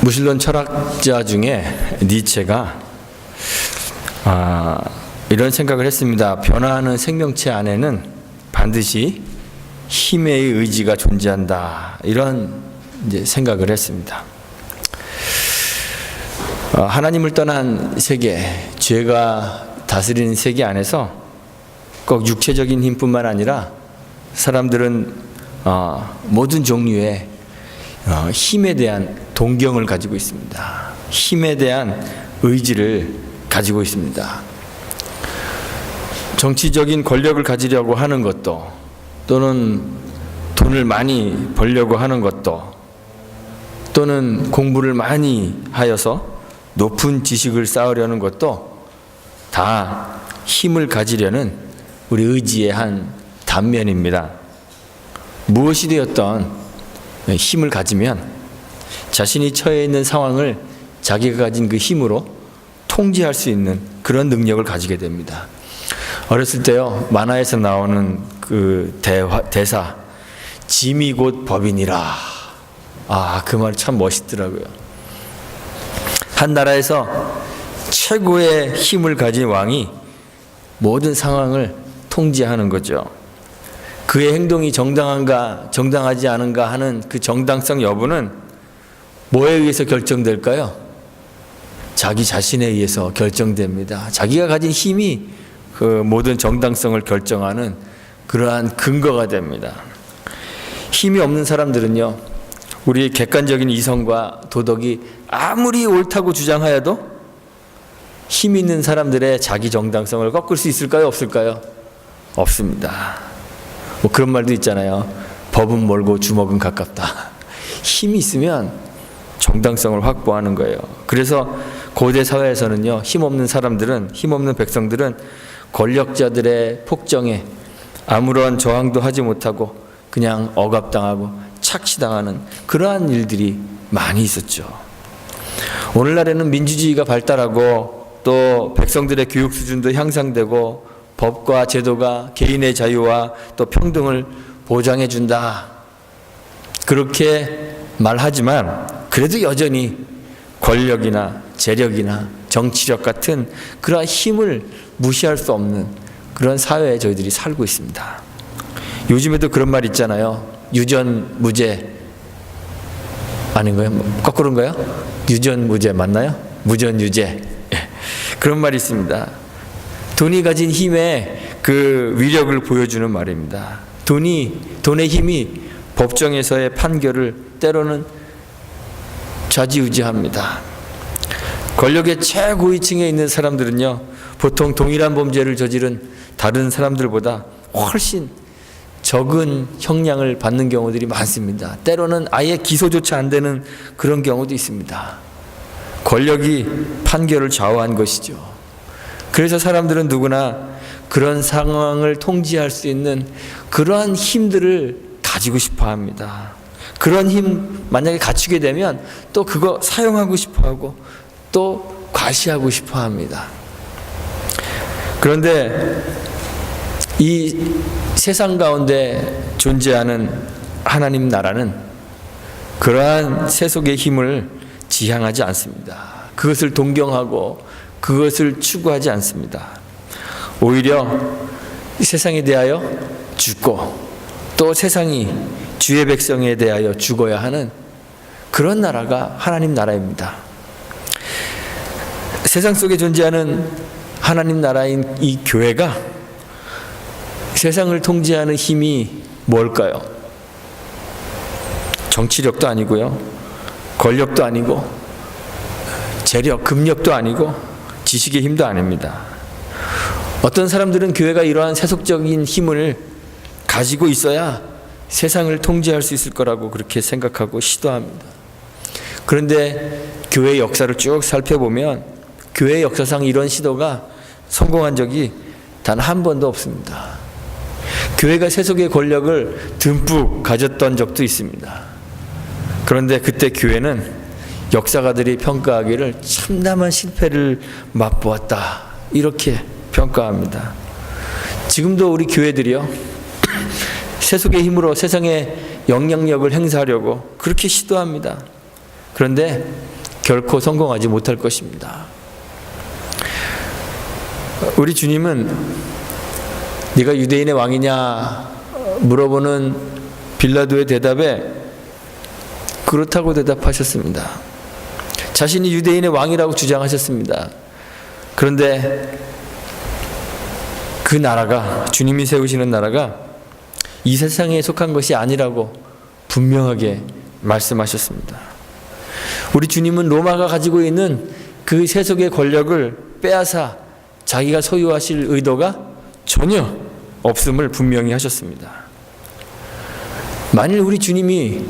무신론 철학자 중에 니체가 이런 생각을 했습니다. 변화하는 생명체 안에는 반드시 힘의 의지가 존재한다. 이런 이제 생각을 했습니다. 하나님을 떠난 세계, 죄가 다스리는 세계 안에서 꼭 육체적인 힘뿐만 아니라 사람들은 모든 종류의 힘에 대한 동경을 가지고 있습니다. 힘에 대한 의지를 가지고 있습니다. 정치적인 권력을 가지려고 하는 것도, 또는 돈을 많이 벌려고 하는 것도, 또는 공부를 많이 하여서 높은 지식을 쌓으려는 것도 다 힘을 가지려는 우리 의지의 한 단면입니다. 무엇이 되었던 힘을 가지면 자신이 처해 있는 상황을 자기가 가진 그 힘으로 통제할 수 있는 그런 능력을 가지게 됩니다. 어렸을 때요, 만화에서 나오는 그 대사, 짐이 곧 법이니라. 그 말 참 멋있더라고요. 한 나라에서 최고의 힘을 가진 왕이 모든 상황을 통제하는 거죠. 그의 행동이 정당한가 정당하지 않은가 하는 그 정당성 여부는 뭐에 의해서 결정될까요? 자기 자신에 의해서 결정됩니다. 자기가 가진 힘이 그 모든 정당성을 결정하는 그러한 근거가 됩니다. 힘이 없는 사람들은요, 우리의 객관적인 이성과 도덕이 아무리 옳다고 주장하여도 힘 있는 사람들의 자기 정당성을 꺾을 수 있을까요? 없을까요? 없습니다. 뭐 그런 말도 있잖아요. 법은 멀고 주먹은 가깝다. 힘이 있으면 정당성을 확보하는 거예요. 그래서 고대 사회에서는요, 힘없는 사람들은, 힘없는 백성들은 권력자들의 폭정에 아무런 저항도 하지 못하고 그냥 억압당하고 착취당하는 그러한 일들이 많이 있었죠. 오늘날에는 민주주의가 발달하고 또 백성들의 교육 수준도 향상되고 법과 제도가 개인의 자유와 또 평등을 보장해 준다. 그렇게 말하지만 그래도 여전히 권력이나 재력이나 정치력 같은 그러한 힘을 무시할 수 없는 그런 사회에 저희들이 살고 있습니다. 요즘에도 그런 말 있잖아요. 유전무죄 아닌가요? 거꾸로인가요? 유전무죄 맞나요? 무전유죄. 그런 말이 있습니다. 돈이 가진 힘의 그 위력을 보여주는 말입니다. 돈의 힘이 법정에서의 판결을 때로는 좌지우지합니다. 권력의 최고위층에 있는 사람들은요, 보통 동일한 범죄를 저지른 다른 사람들보다 훨씬 적은 형량을 받는 경우들이 많습니다. 때로는 아예 기소조차 안 되는 그런 경우도 있습니다. 권력이 판결을 좌우한 것이죠. 그래서 사람들은 누구나 그런 상황을 통제할 수 있는 그러한 힘들을 가지고 싶어 합니다. 그런 힘 만약에 갖추게 되면 또 그거 사용하고 싶어 하고 또 과시하고 싶어 합니다. 그런데 이 세상 가운데 존재하는 하나님 나라는 그러한 세속의 힘을 지향하지 않습니다. 그것을 동경하고 그것을 추구하지 않습니다. 오히려 세상에 대하여 죽고 또 세상이 주의 백성에 대하여 죽어야 하는 그런 나라가 하나님 나라입니다. 세상 속에 존재하는 하나님 나라인 이 교회가 세상을 통제하는 힘이 뭘까요? 정치력도 아니고요, 권력도 아니고, 재력, 금력도 아니고, 지식의 힘도 아닙니다. 어떤 사람들은 교회가 이러한 세속적인 힘을 가지고 있어야 세상을 통제할 수 있을 거라고 그렇게 생각하고 시도합니다. 그런데 교회의 역사를 쭉 살펴보면 교회의 역사상 이런 시도가 성공한 적이 단 한 번도 없습니다. 교회가 세속의 권력을 듬뿍 가졌던 적도 있습니다. 그런데 그때 교회는 역사가들이 평가하기를 참담한 실패를 맛보았다, 이렇게 평가합니다. 지금도 우리 교회들이요, 세속의 힘으로 세상에 영향력을 행사하려고 그렇게 시도합니다. 그런데 결코 성공하지 못할 것입니다. 우리 주님은 네가 유대인의 왕이냐 물어보는 빌라도의 대답에 그렇다고 대답하셨습니다. 자신이 유대인의 왕이라고 주장하셨습니다. 그런데 그 나라가, 주님이 세우시는 나라가 이 세상에 속한 것이 아니라고 분명하게 말씀하셨습니다. 우리 주님은 로마가 가지고 있는 그 세속의 권력을 빼앗아 자기가 소유하실 의도가 전혀 없음을 분명히 하셨습니다. 만일 우리 주님이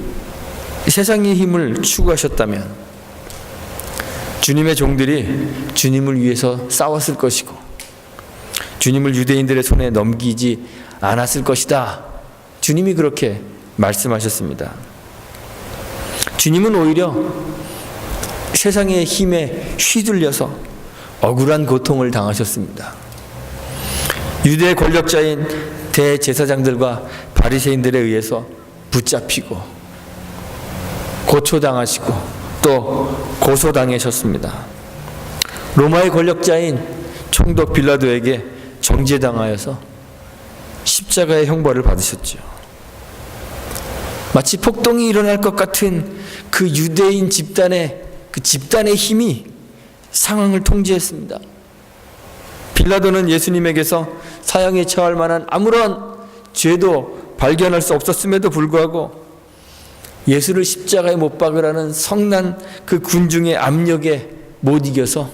세상의 힘을 추구하셨다면 주님의 종들이 주님을 위해서 싸웠을 것이고 주님을 유대인들의 손에 넘기지 않았을 것이다. 주님이 그렇게 말씀하셨습니다. 주님은 오히려 세상의 힘에 휘둘려서 억울한 고통을 당하셨습니다. 유대 권력자인 대제사장들과 바리새인들에 의해서 붙잡히고 고초당하시고 또 고소당하셨습니다. 로마의 권력자인 총독 빌라도에게 정죄당하여서 십자가의 형벌을 받으셨죠. 마치 폭동이 일어날 것 같은 그 유대인 집단의 힘이 상황을 통제했습니다. 빌라도는 예수님에게서 사형에 처할 만한 아무런 죄도 발견할 수 없었음에도 불구하고 예수를 십자가에 못 박으라는 성난 그 군중의 압력에 못 이겨서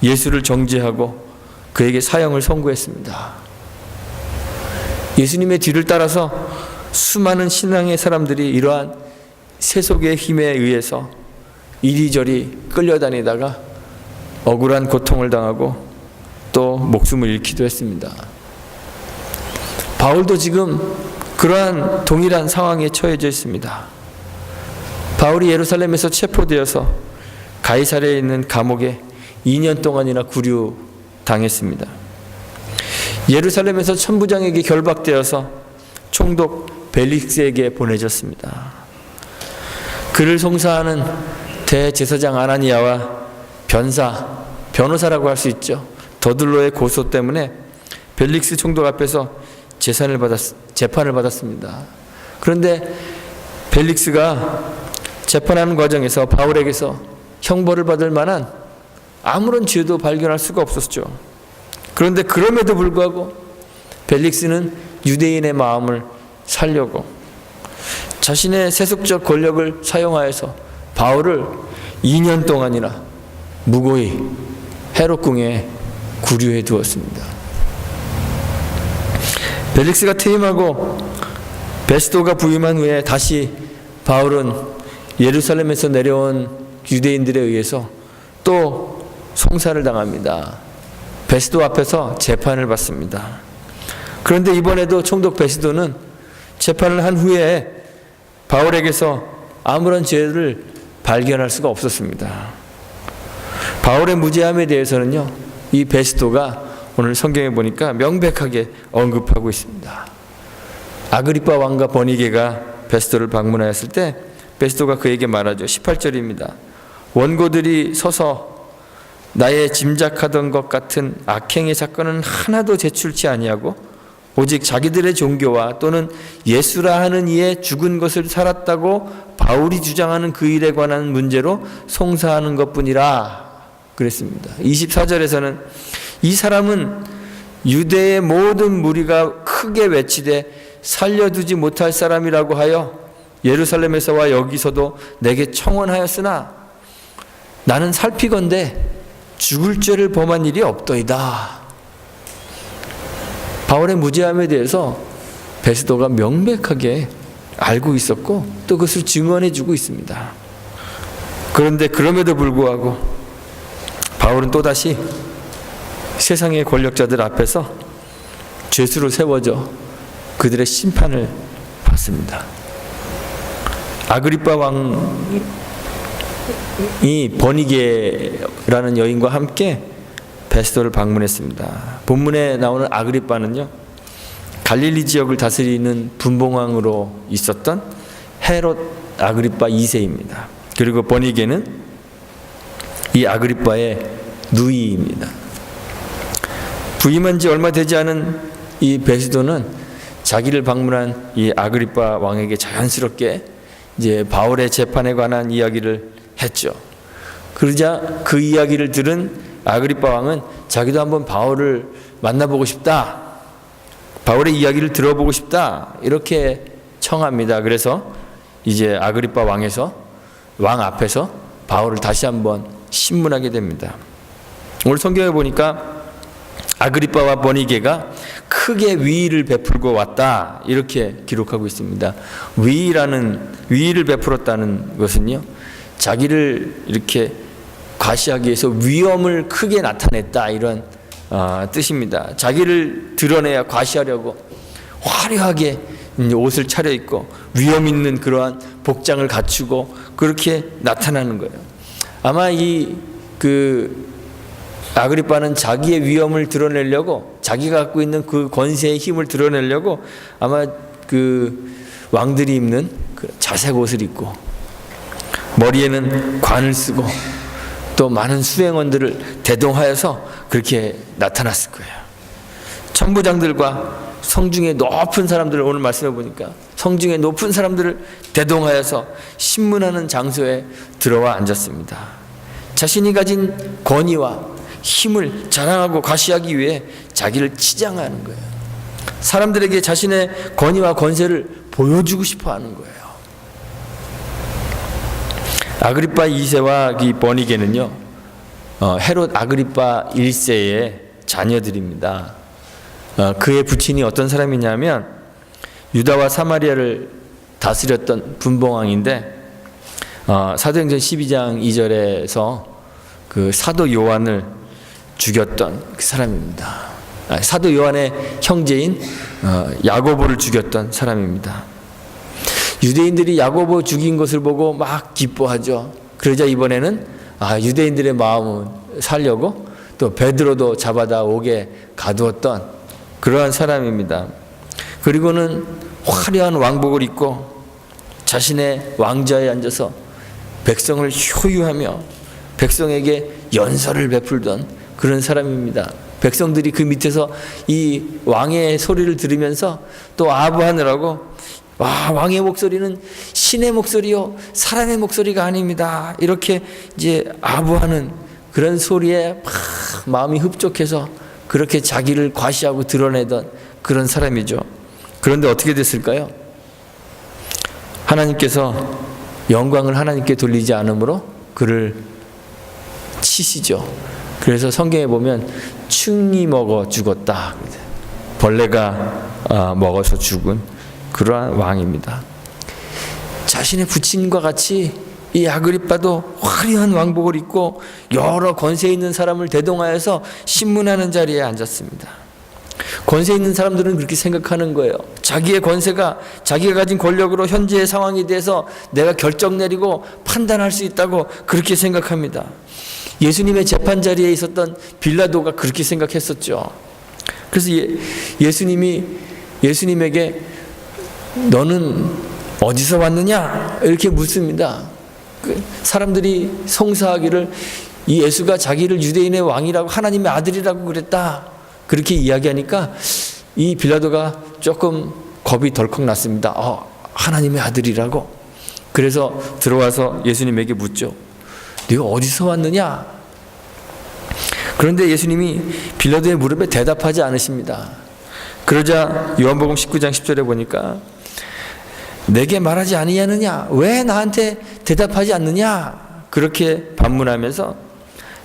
예수를 정죄하고 그에게 사형을 선고했습니다. 예수님의 뒤를 따라서 수많은 신앙의 사람들이 이러한 세속의 힘에 의해서 이리저리 끌려다니다가 억울한 고통을 당하고 또 목숨을 잃기도 했습니다. 바울도 지금 그러한 동일한 상황에 처해져 있습니다. 바울이 예루살렘에서 체포되어서 가이사랴에 있는 감옥에 2년 동안이나 구류당했습니다. 예루살렘에서 천부장에게 결박되어서 총독 벨릭스에게 보내졌습니다. 그를 송사하는 대제사장 아나니아와 변호사라고 할 수 있죠. 더들로의 고소 때문에 벨릭스 총독 앞에서 재판을 받았습니다. 그런데 벨릭스가 재판하는 과정에서 바울에게서 형벌을 받을 만한 아무런 죄도 발견할 수가 없었죠. 그런데 그럼에도 불구하고 벨릭스는 유대인의 마음을 살려고 자신의 세속적 권력을 사용하여서 바울을 2년 동안이나 무고히 헤롯궁에 구류해 두었습니다. 벨릭스가 퇴임하고 베스도가 부임한 후에 다시 바울은 예루살렘에서 내려온 유대인들에 의해서 또 송사를 당합니다. 베스도 앞에서 재판을 받습니다. 그런데 이번에도 총독 베스도는 재판을 한 후에 바울에게서 아무런 죄를 발견할 수가 없었습니다. 바울의 무죄함에 대해서는요, 이 베스도가 오늘 성경에 보니까 명백하게 언급하고 있습니다. 아그리빠 왕과 버니게가 베스도를 방문하였을 때 베스도가 그에게 말하죠. 18절입니다. 원고들이 서서 나의 짐작하던 것 같은 악행의 사건은 하나도 제출치 아니하고 오직 자기들의 종교와 또는 예수라 하는 이의 죽은 것을 살았다고 바울이 주장하는 그 일에 관한 문제로 송사하는 것뿐이라 그랬습니다. 24절에서는 이 사람은 유대의 모든 무리가 크게 외치되 살려두지 못할 사람이라고 하여 예루살렘에서와 여기서도 내게 청원하였으나 나는 살피건대 죽을 죄를 범한 일이 없더이다. 바울의 무죄함에 대해서 베스도가 명백하게 알고 있었고 또 그것을 증언해 주고 있습니다. 그런데 그럼에도 불구하고 바울은 또다시 세상의 권력자들 앞에서 죄수로 세워져 그들의 심판을 받습니다. 아그리빠 왕이 버니게라는 여인과 함께 베스도를 방문했습니다. 본문에 나오는 아그리빠는요, 갈릴리 지역을 다스리는 분봉왕으로 있었던 헤롯 아그리빠 2세입니다. 그리고 버니게는 이 아그리빠의 누이입니다. 부임한 지 얼마 되지 않은 이 베스도는 자기를 방문한 이 아그리빠 왕에게 자연스럽게 이제 바울의 재판에 관한 이야기를 했죠. 그러자 그 이야기를 들은 아그리빠 왕은 자기도 한번 바울을 만나보고 싶다, 바울의 이야기를 들어보고 싶다, 이렇게 청합니다. 그래서 이제 아그리빠 왕 앞에서 바울을 다시 한번 신문하게 됩니다. 오늘 성경에 보니까 아그리빠와 버니게가 크게 위의를 베풀고 왔다, 이렇게 기록하고 있습니다. 위의를 베풀었다는 것은요, 자기를 이렇게 과시하기 위해서 위엄을 크게 나타냈다, 이런 뜻입니다. 자기를 드러내야 과시하려고 화려하게 옷을 차려입고 위엄 있는 그러한 복장을 갖추고 그렇게 나타나는 거예요. 아마 아그리빠는 자기의 위엄을 드러내려고, 자기가 갖고 있는 그 권세의 힘을 드러내려고 아마 그 왕들이 입는 그 자색 옷을 입고 머리에는 관을 쓰고 또 많은 수행원들을 대동하여서 그렇게 나타났을 거예요. 천부장들과 성중에 높은 사람들을, 오늘 말씀해 보니까 성중에 높은 사람들을 대동하여서 신문하는 장소에 들어와 앉았습니다. 자신이 가진 권위와 힘을 자랑하고 과시하기 위해 자기를 치장하는 거예요. 사람들에게 자신의 권위와 권세를 보여주고 싶어 하는 거예요. 아그리빠 2세와 이 버니게는요, 헤롯 아그리빠 1세의 자녀들입니다. 그의 부친이 어떤 사람이냐면 유다와 사마리아를 다스렸던 분봉왕인데, 사도행전 12장 2절에서 그 사도 요한을 죽였던 그 사람입니다. 사도 요한의 형제인 야고보를 죽였던 사람입니다. 유대인들이 야고보 죽인 것을 보고 막 기뻐하죠. 그러자 이번에는 유대인들의 마음을 살려고 또 베드로도 잡아다 옥에 가두었던 그러한 사람입니다. 그리고는 화려한 왕복을 입고 자신의 왕좌에 앉아서 백성을 효유하며 백성에게 연설을 베풀던 그런 사람입니다. 백성들이 그 밑에서 이 왕의 소리를 들으면서 또 아부하느라고, 왕의 목소리는 신의 목소리요 사람의 목소리가 아닙니다, 이렇게 이제 아부하는 그런 소리에 막 마음이 흡족해서 그렇게 자기를 과시하고 드러내던 그런 사람이죠. 그런데 어떻게 됐을까요? 하나님께서 영광을 하나님께 돌리지 않으므로 그를 치시죠. 그래서 성경에 보면 충이 먹어 죽었다, 벌레가 먹어서 죽은 그러한 왕입니다. 자신의 부친과 같이 이 아그리빠도 화려한 왕복을 입고 여러 권세 있는 사람을 대동하여서 신문하는 자리에 앉았습니다. 권세 있는 사람들은 그렇게 생각하는 거예요. 자기의 권세가, 자기가 가진 권력으로 현재의 상황에 대해서 내가 결정 내리고 판단할 수 있다고 그렇게 생각합니다. 예수님의 재판 자리에 있었던 빌라도가 그렇게 생각했었죠. 그래서 예수님에게 너는 어디서 왔느냐 이렇게 묻습니다. 사람들이 송사하기를 이 예수가 자기를 유대인의 왕이라고, 하나님의 아들이라고 그랬다, 그렇게 이야기하니까 이 빌라도가 조금 겁이 덜컥 났습니다. 하나님의 아들이라고. 그래서 들어와서 예수님에게 묻죠. 네가 어디서 왔느냐? 그런데 예수님이 빌라도의 물음에 대답하지 않으십니다. 그러자 요한복음 19장 10절에 보니까 내게 말하지 아니하느냐? 왜 나한테 대답하지 않느냐? 그렇게 반문하면서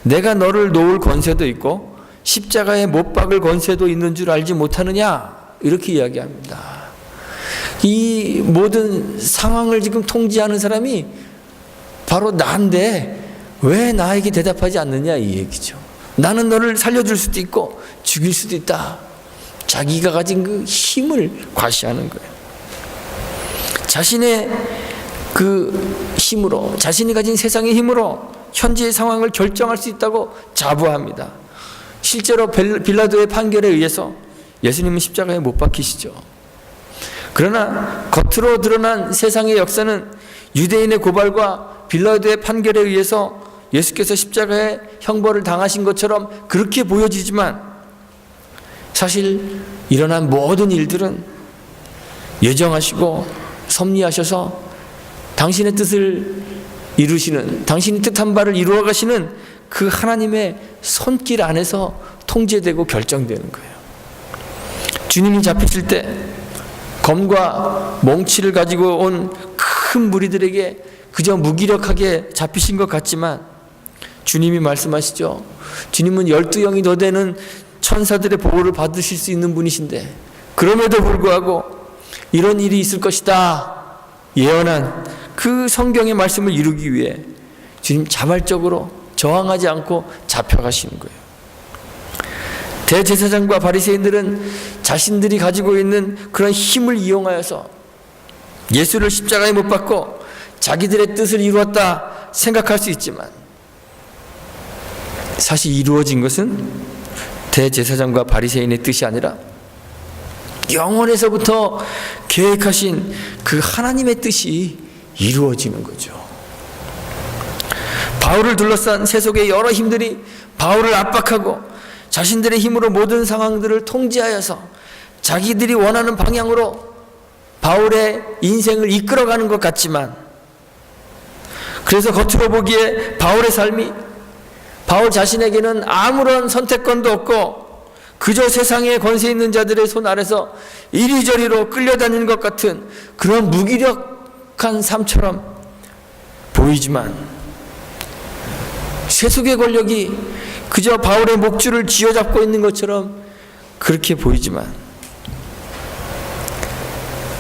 내가 너를 놓을 권세도 있고 십자가에 못 박을 권세도 있는 줄 알지 못하느냐? 이렇게 이야기합니다. 이 모든 상황을 지금 통제하는 사람이 바로 나인데 왜 나에게 대답하지 않느냐, 이 얘기죠. 나는 너를 살려줄 수도 있고 죽일 수도 있다. 자기가 가진 그 힘을 과시하는 거예요. 자신의 그 힘으로, 자신이 가진 세상의 힘으로 현재의 상황을 결정할 수 있다고 자부합니다. 실제로 빌라도의 판결에 의해서 예수님은 십자가에 못 박히시죠. 그러나 겉으로 드러난 세상의 역사는 유대인의 고발과 빌라도의 판결에 의해서 예수께서 십자가의 형벌을 당하신 것처럼 그렇게 보여지지만 사실 일어난 모든 일들은 예정하시고 섭리하셔서 당신의 뜻을 이루시는, 당신이 뜻한 바를 이루어 가시는 그 하나님의 손길 안에서 통제되고 결정되는 거예요. 주님이 잡히실 때 검과 몽치를 가지고 온 큰 무리들에게 그저 무기력하게 잡히신 것 같지만 주님이 말씀하시죠. 주님은 12영이 더 되는 천사들의 보호를 받으실 수 있는 분이신데 그럼에도 불구하고 이런 일이 있을 것이다 예언한 그 성경의 말씀을 이루기 위해 주님 자발적으로 저항하지 않고 잡혀가시는 거예요. 대제사장과 바리새인들은 자신들이 가지고 있는 그런 힘을 이용하여서 예수를 십자가에 못 박고 자기들의 뜻을 이루었다 생각할 수 있지만 사실 이루어진 것은 대제사장과 바리새인의 뜻이 아니라 영원에서부터 계획하신 그 하나님의 뜻이 이루어지는 거죠. 바울을 둘러싼 세속의 여러 힘들이 바울을 압박하고 자신들의 힘으로 모든 상황들을 통제하여서 자기들이 원하는 방향으로 바울의 인생을 이끌어가는 것 같지만 그래서 겉으로 보기에 바울의 삶이 바울 자신에게는 아무런 선택권도 없고 그저 세상에 권세 있는 자들의 손 아래서 이리저리로 끌려다니는 것 같은 그런 무기력한 삶처럼 보이지만 세속의 권력이 그저 바울의 목줄을 쥐어잡고 있는 것처럼 그렇게 보이지만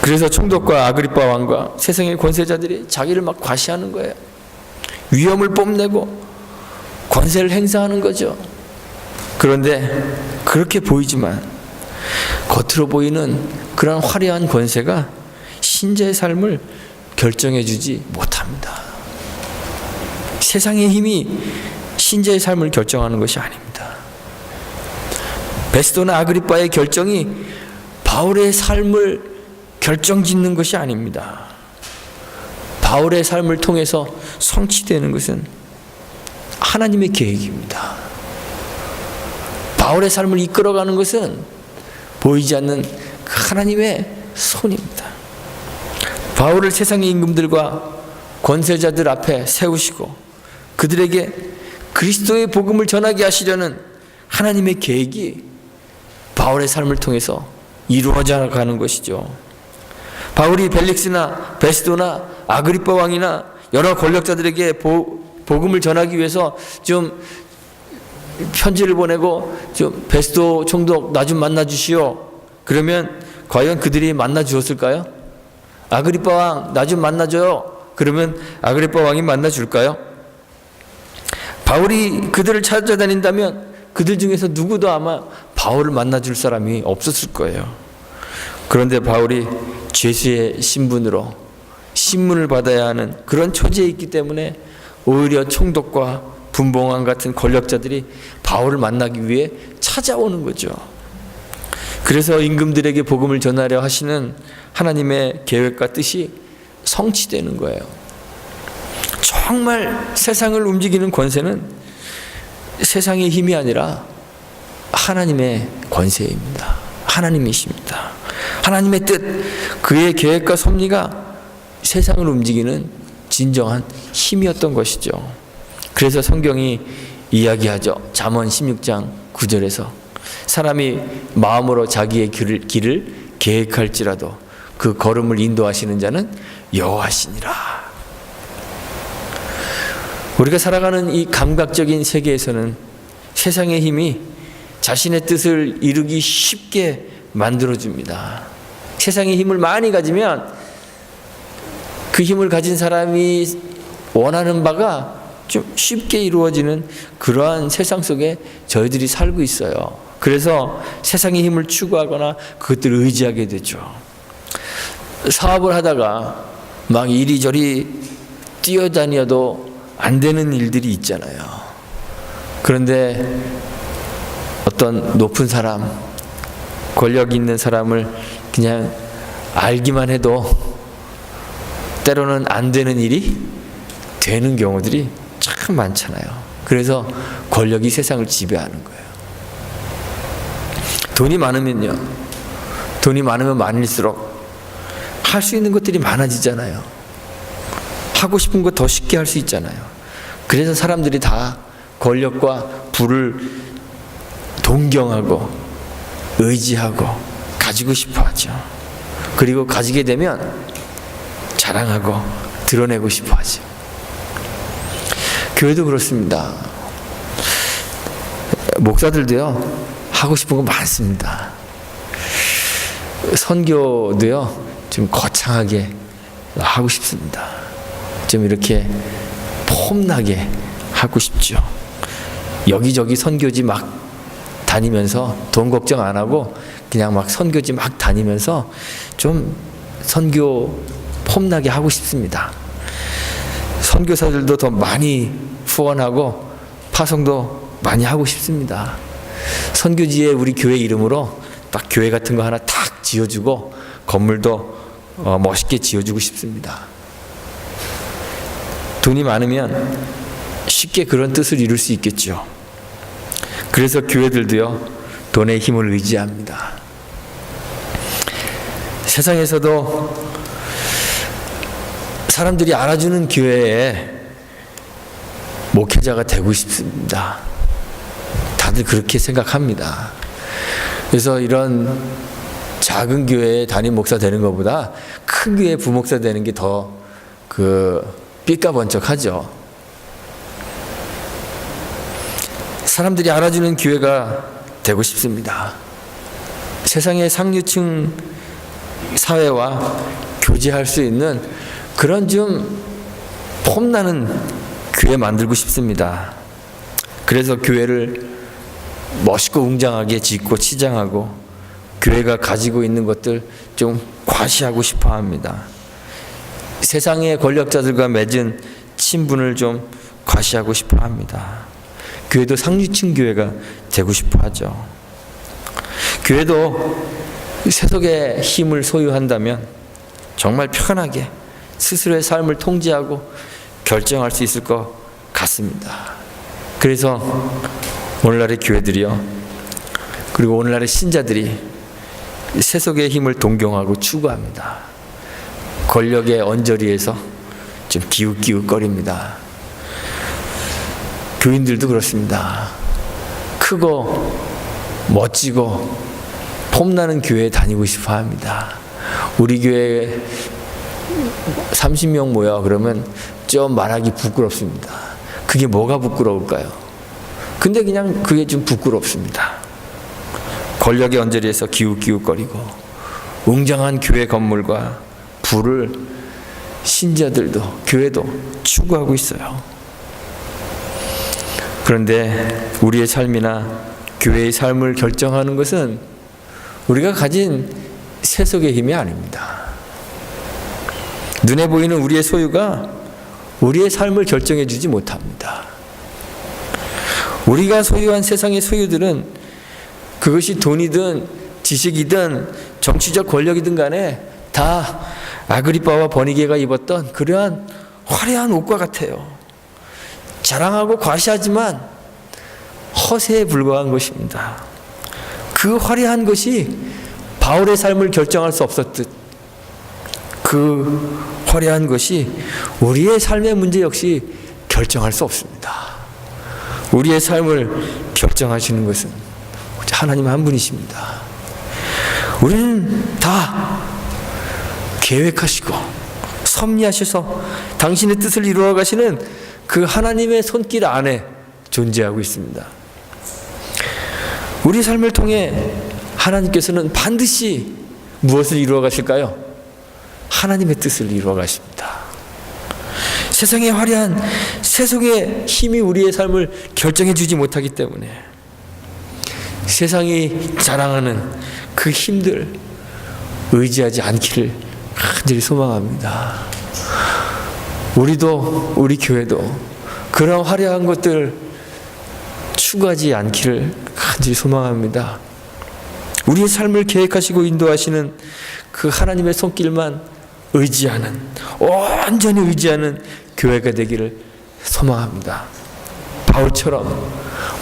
그래서 총독과 아그리빠 왕과 세상의 권세자들이 자기를 막 과시하는 거예요. 위엄을 뽐내고 권세를 행사하는 거죠. 그런데 그렇게 보이지만 겉으로 보이는 그런 화려한 권세가 신자의 삶을 결정해 주지 못합니다. 세상의 힘이 신자의 삶을 결정하는 것이 아닙니다. 베스도나 아그리빠의 결정이 바울의 삶을 결정짓는 것이 아닙니다. 바울의 삶을 통해서 성취되는 것은 하나님의 계획입니다. 바울의 삶을 이끌어가는 것은 보이지 않는 하나님의 손입니다. 바울을 세상의 임금들과 권세자들 앞에 세우시고 그들에게 그리스도의 복음을 전하게 하시려는 하나님의 계획이 바울의 삶을 통해서 이루어져 가는 것이죠. 바울이 벨릭스나 베스도나 아그리빠 왕이나 여러 권력자들에게 복음을 전하기 위해서 좀 편지를 보내고 좀 베스도 총독 나 좀 만나 주시오. 그러면 과연 그들이 만나 주었을까요? 아그리빠 왕 나 좀 만나 줘요. 그러면 아그리빠 왕이 만나 줄까요? 바울이 그들을 찾아다닌다면 그들 중에서 누구도 아마 바울을 만나 줄 사람이 없었을 거예요. 그런데 바울이 죄수의 신분으로 신문을 받아야 하는 그런 처지에 있기 때문에 오히려 총독과 분봉왕 같은 권력자들이 바울을 만나기 위해 찾아오는 거죠. 그래서 임금들에게 복음을 전하려 하시는 하나님의 계획과 뜻이 성취되는 거예요. 정말 세상을 움직이는 권세는 세상의 힘이 아니라 하나님의 권세입니다. 하나님이십니다. 하나님의 뜻, 그의 계획과 섭리가 세상을 움직이는 진정한 힘이었던 것이죠. 그래서 성경이 이야기하죠. 잠언 16장 9절에서 사람이 마음으로 자기의 길을 계획할지라도 그 걸음을 인도하시는 자는 여호와시니라. 우리가 살아가는 이 감각적인 세계에서는 세상의 힘이 자신의 뜻을 이루기 쉽게 만들어줍니다. 세상의 힘을 많이 가지면 그 힘을 가진 사람이 원하는 바가 좀 쉽게 이루어지는 그러한 세상 속에 저희들이 살고 있어요. 그래서 세상의 힘을 추구하거나 그것들을 의지하게 되죠. 사업을 하다가 막 이리저리 뛰어다녀도 안 되는 일들이 있잖아요. 그런데 어떤 높은 사람, 권력 있는 사람을 그냥 알기만 해도 때로는 안 되는 일이 되는 경우들이 참 많잖아요. 그래서 권력이 세상을 지배하는 거예요. 돈이 많으면요, 돈이 많으면 많을수록 할 수 있는 것들이 많아지잖아요. 하고 싶은 거 더 쉽게 할 수 있잖아요. 그래서 사람들이 다 권력과 부를 동경하고 의지하고 가지고 싶어 하죠. 그리고 가지게 되면 자랑하고 드러내고 싶어 하죠. 교회도 그렇습니다. 목사들도요, 하고 싶은 거 많습니다. 선교도요, 좀 거창하게 하고 싶습니다. 좀 이렇게 폼나게 하고 싶죠. 여기저기 선교지 막 다니면서 돈 걱정 안 하고 그냥 막 선교지 막 다니면서 좀 선교 폼나게 하고 싶습니다. 선교사들도 더 많이 후원하고 파송도 많이 하고 싶습니다. 선교지에 우리 교회 이름으로 딱 교회 같은 거 하나 탁 지어주고 건물도 멋있게 지어주고 싶습니다. 돈이 많으면 쉽게 그런 뜻을 이룰 수 있겠죠. 그래서 교회들도요, 돈의 힘을 의지합니다. 세상에서도 사람들이 알아주는 교회에 목회자가 되고 싶습니다. 다들 그렇게 생각합니다. 그래서 이런 작은 교회에 담임 목사 되는 것보다 큰 교회 부목사 되는 게 더 삐까번쩍하죠. 사람들이 알아주는 교회가 되고 싶습니다. 세상의 상류층 사회와 교제할 수 있는 그런 좀 폼나는 교회 만들고 싶습니다. 그래서 교회를 멋있고 웅장하게 짓고 치장하고 교회가 가지고 있는 것들 좀 과시하고 싶어 합니다. 세상의 권력자들과 맺은 친분을 좀 과시하고 싶어 합니다. 교회도 상류층 교회가 되고 싶어 하죠. 교회도 세속의 힘을 소유한다면 정말 편하게 스스로의 삶을 통제하고 결정할 수 있을 것 같습니다. 그래서 오늘날의 교회들이요, 그리고 오늘날의 신자들이 세속의 힘을 동경하고 추구합니다. 권력의 언저리에서 좀 기웃기웃거립니다. 교인들도 그렇습니다. 크고 멋지고 폼나는 교회에 다니고 싶어 합니다. 우리 교회에 30명 모여 그러면 좀 말하기 부끄럽습니다. 그게 뭐가 부끄러울까요? 근데 그냥 그게 좀 부끄럽습니다. 권력의 언저리에서 기웃기웃거리고 웅장한 교회 건물과 부를 신자들도 교회도 추구하고 있어요. 그런데 우리의 삶이나 교회의 삶을 결정하는 것은 우리가 가진 세속의 힘이 아닙니다. 눈에 보이는 우리의 소유가 우리의 삶을 결정해 주지 못합니다. 우리가 소유한 세상의 소유들은 그것이 돈이든 지식이든 정치적 권력이든 간에 다 아그리빠와 버니게가 입었던 그러한 화려한 옷과 같아요. 자랑하고 과시하지만 허세에 불과한 것입니다. 그 화려한 것이 바울의 삶을 결정할 수 없었듯 그 화려한 것이 우리의 삶의 문제 역시 결정할 수 없습니다. 우리의 삶을 결정하시는 것은 하나님 한 분이십니다. 우리는 다 계획하시고 섭리하셔서 당신의 뜻을 이루어 가시는 그 하나님의 손길 안에 존재하고 있습니다. 우리 삶을 통해 하나님께서는 반드시 무엇을 이루어 가실까요? 하나님의 뜻을 이루어 가십니다. 세상의 화려한 세속의 힘이 우리의 삶을 결정해 주지 못하기 때문에 세상이 자랑하는 그 힘들 의지하지 않기를 간절히 소망합니다. 우리도 우리 교회도 그런 화려한 것들 추구하지 않기를 간절히 소망합니다. 우리의 삶을 계획하시고 인도하시는 그 하나님의 손길만 의지하는, 온전히 의지하는 교회가 되기를 소망합니다. 바울처럼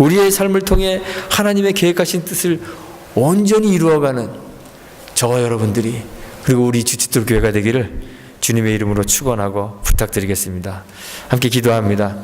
우리의 삶을 통해 하나님의 계획하신 뜻을 온전히 이루어가는 저와 여러분들이, 그리고 우리 주치돌 교회가 되기를 주님의 이름으로 축원하고 부탁드리겠습니다. 함께 기도합니다.